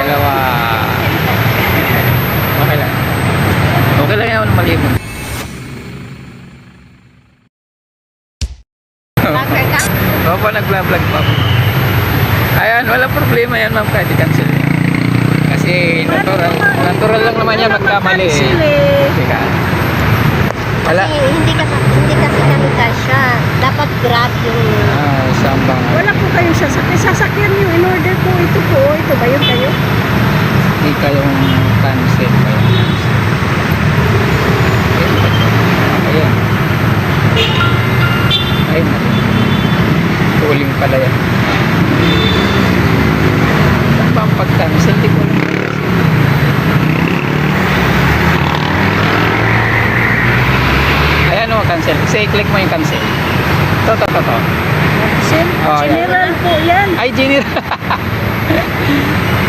dalawa. Okay lang. Okay lang yan, mali mo. Vlogger ka? Opo, nag-vlog pa. Ayan, walang problema yan ma'am, kahit i-cancel yan. Kasi natural lang naman yan magkamali eh. Teka. Wala. Kasi hindi kasi kami kasya. Dapat grab yung... Sambang. Wala po kayong sasakyan. Sasakyan nyo. In order po ito po. Ito ba yun kayo? Hindi kayong cancel. Ayan. Ayun na. Huling pala yan. Saan ba ang pag-cancel? Hindi ko alam. Ayan o, cancel. Kasi i-click mo yung cancel. To. Oh, General po yan. Ay, general.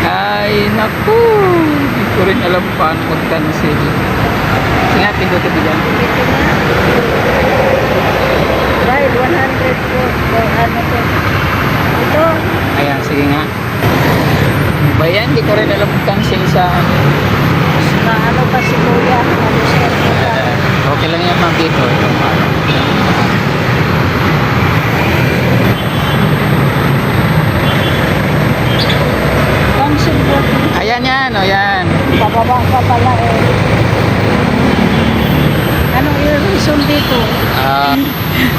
Ay, naku. Hindi ko rin alam paano mag-cancel. Sige nga, pindutin mo dyan. Ito na. Ride 100 po. Or ano po. Ito. Ayan, sige nga. Ano ba yan? Hindi ko rin alam mag-cancel sa... Na ano pa si Kuya. Ano siya. Okay lang yan, ma'am, dito. Cancel po. Ayan yan, o yan. Pababa pa pala eh. Anong yung reason dito?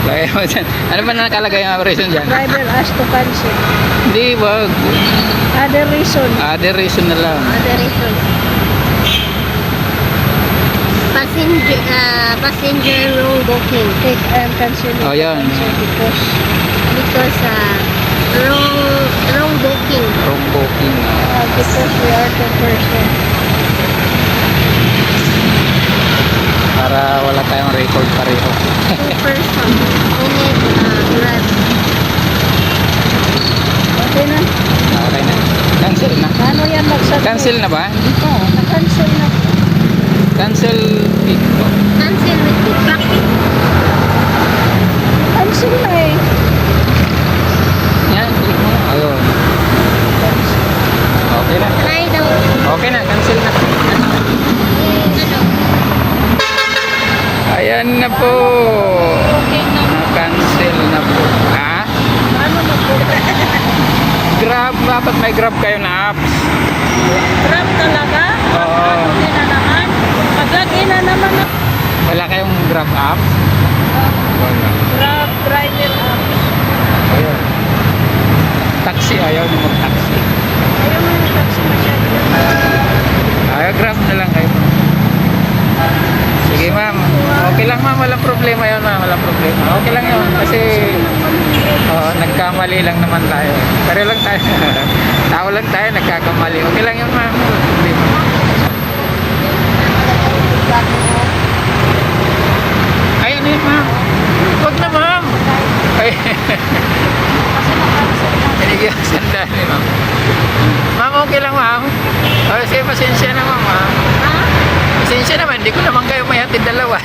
Lagay mo dyan. Ano ba nakalagay yung reason dyan? Driver asked to cancel. Hindi, wag. Other reason. Other reason na lang. Other reason. Passenger room booking. Take and cancel. Oh, yan. Because wrong booking. Wrong booking. Because we are two person. Para wala tayong record pareho. Two person. Only grab. Okay na. Okay na. Cancel na. Ano yan magsabot? Cancel na ba? Oo, na-cancel na. Cancel dito. Cancel with feedback. Cancel na eh. Yan, click mo. Ayun. Okay na. Try daw. Okay na, cancel na. Ano? Ayan na po. Okay na. Cancel na po. Ha? Ano na po? Grab, dapat may Grab kayo na apps. Grab talaga? Oo. Ano na naman? Pag-lagay na naman na. Wala kayong Grab apps? Wala. Grab driver app. Ayun. Taxi, ayaw nyo mag-taxi. Ayaw mo yung taxi masyado. Ayaw, Grab na lang kayo. Sige ma'am. Okay lang ma'am, walang problema yun ma'am, walang problema. Okay lang yun kasi nagkamali lang naman tayo. Pero lang tayo. Tao lang tayo, nagkakamali. Okay lang yun ma'am, walang problema. Ay, ano yun ma'am? Huwag na ma'am. Ay. Tinigyan ang sandali ma'am. Ma'am, okay lang ma'am. Sige, pasensya na ma'am ha. Pasensya naman, hindi ko naman kayo may hatid dalawa.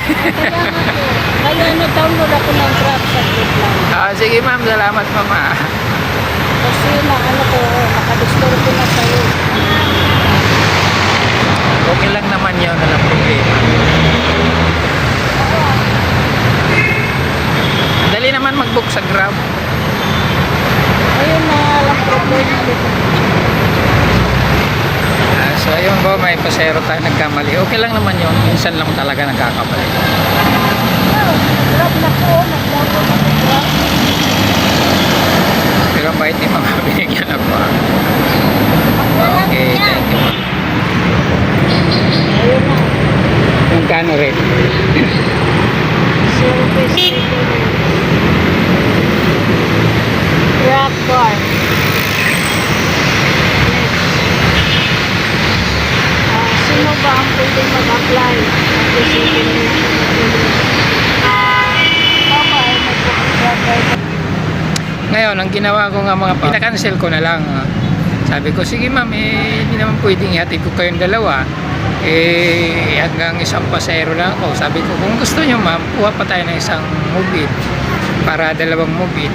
Kaya na-download ako ng Grab sa group lang. Sige ma'am, salamat ma'am ha. Kasi na ano ko, nakadistore ko na sa'yo. Okay lang naman yun, walang problema. Dali naman mag-book sa Grab. Ayun na lang problema dito. So ayun po, may pasero tayo nagkamali. Okay lang naman yun, minsan lang talaga nagkakamali. Grab na po, nag-download ako ng Grab. Pero bait ni mga binigyan ako. Okay, thank you. Ayun na. Yung kano rin? Service dito. Grab car. Sino ba ang pwede mag-apply? Ngayon, ang ginawa ko nga mga pinakancel ko na lang. Sabi ko, sige ma'am, hindi naman pwedeng ihatid ko kayong dalawa. Hanggang isang pasero lang ako. Sabi ko, kung gusto nyo ma'am, kuha pa tayo ng isang mobile para dalawang mobile,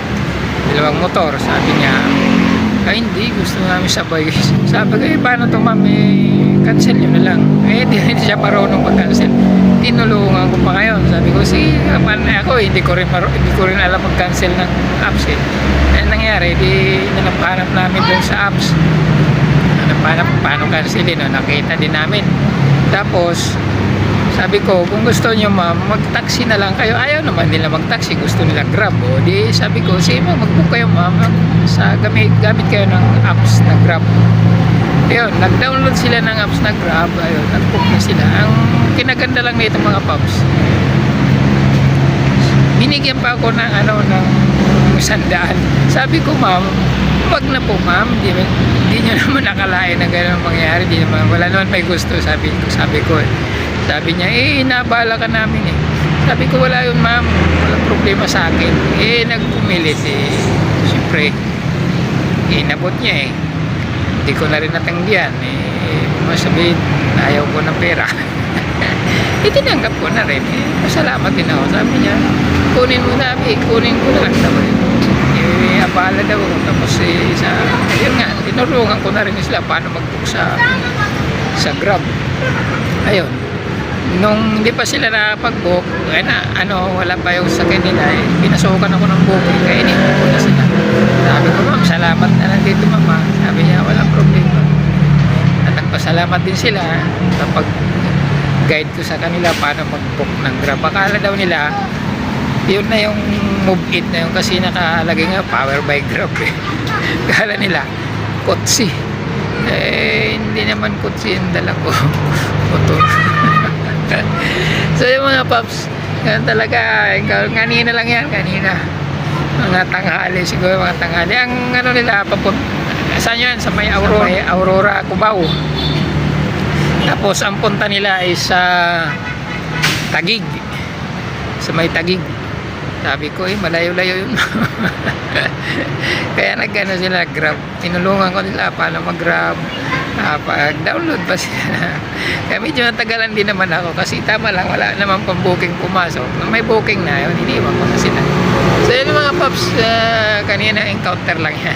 dalawang motor. Sabi niya, Ay hindi, gusto namin sabay. Sabi ko, paano to ma'am, cancel nyo na lang. Di siya marunong mag-cancel. Tinulungan ko pa ngayon. Sabi ko, sige, ako hindi ko rin alam mag-cancel ng apps nangyari, hanap namin dun sa apps. Hanap paano cancelin, nakita din namin. Tapos, sabi ko, kung gusto nyo ma'am, mag-taxi na lang kayo. Ayaw naman nila mag-taxi, gusto nila Grab. Sabi ko, sige ma'am, mag-book kayo ma'am. Gamit kayo ng apps na Grab. Ayun, nag-download sila ng apps na Grab. Ayun, nag-book na sila. Ang kinaganda lang nito mga paps, binigyan pa ako ng ng 100. Sabi ko ma'am, wag na po ma'am, di nyo naman nakalain na gano'n mangyayari, wala naman may gusto, sabi ko sabi niya, nabala ka namin sabi ko, wala yun ma'am, walang problema sa akin. Nagpumilit siyempre inabot niya hindi ko na rin natanggihan masabihin, ayaw ko ng pera. Tinanggap ko na rin masalamat din ako. Sabi niya, kunin mo na kunin ko na lang naman. Abala daw tapos yun nga, tinulungan ko na rin sila paano mag-book sa Grab. Ayun, nung hindi pa sila nakapag-book, wala pa yung sakyan nila, pinasukan ako ng booking, kaya iniwan ko na sila. Sabi ko, ma'am, salamat na lang dito mama. Sabi niya, walang problema. At nagpasalamat din sila kapag guide ko sa kanila paano mag-book ng Grab. Akala daw nila yun na yung Move It na yun kasi nakalagay nga Power by Grab Akala nila kotse, hindi naman kotse yung dala ko, motor. So yung mga paps, yan talaga, kanina lang yan, mga tanghali, siguro mga tanghali ang nila saan yun, sa may Aurora Cubao. Tapos ang punta nila ay sa Taguig, sa may Taguig. Sabi ko, malayo-layo yun. Kaya nag-ano sila, Grab. Tinulungan ko nila paano mag-Grab. Pag-download pa sila. Kaya medyo natagalan din naman ako kasi tama lang, wala naman pang booking pumasok. May booking na yun, iniwan ko na sila. So yun mga paps, kanina encounter lang yan.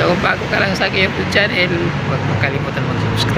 So kung bago ka lang sa aking YouTube channel, huwag mo kalimutan mag-subscribe.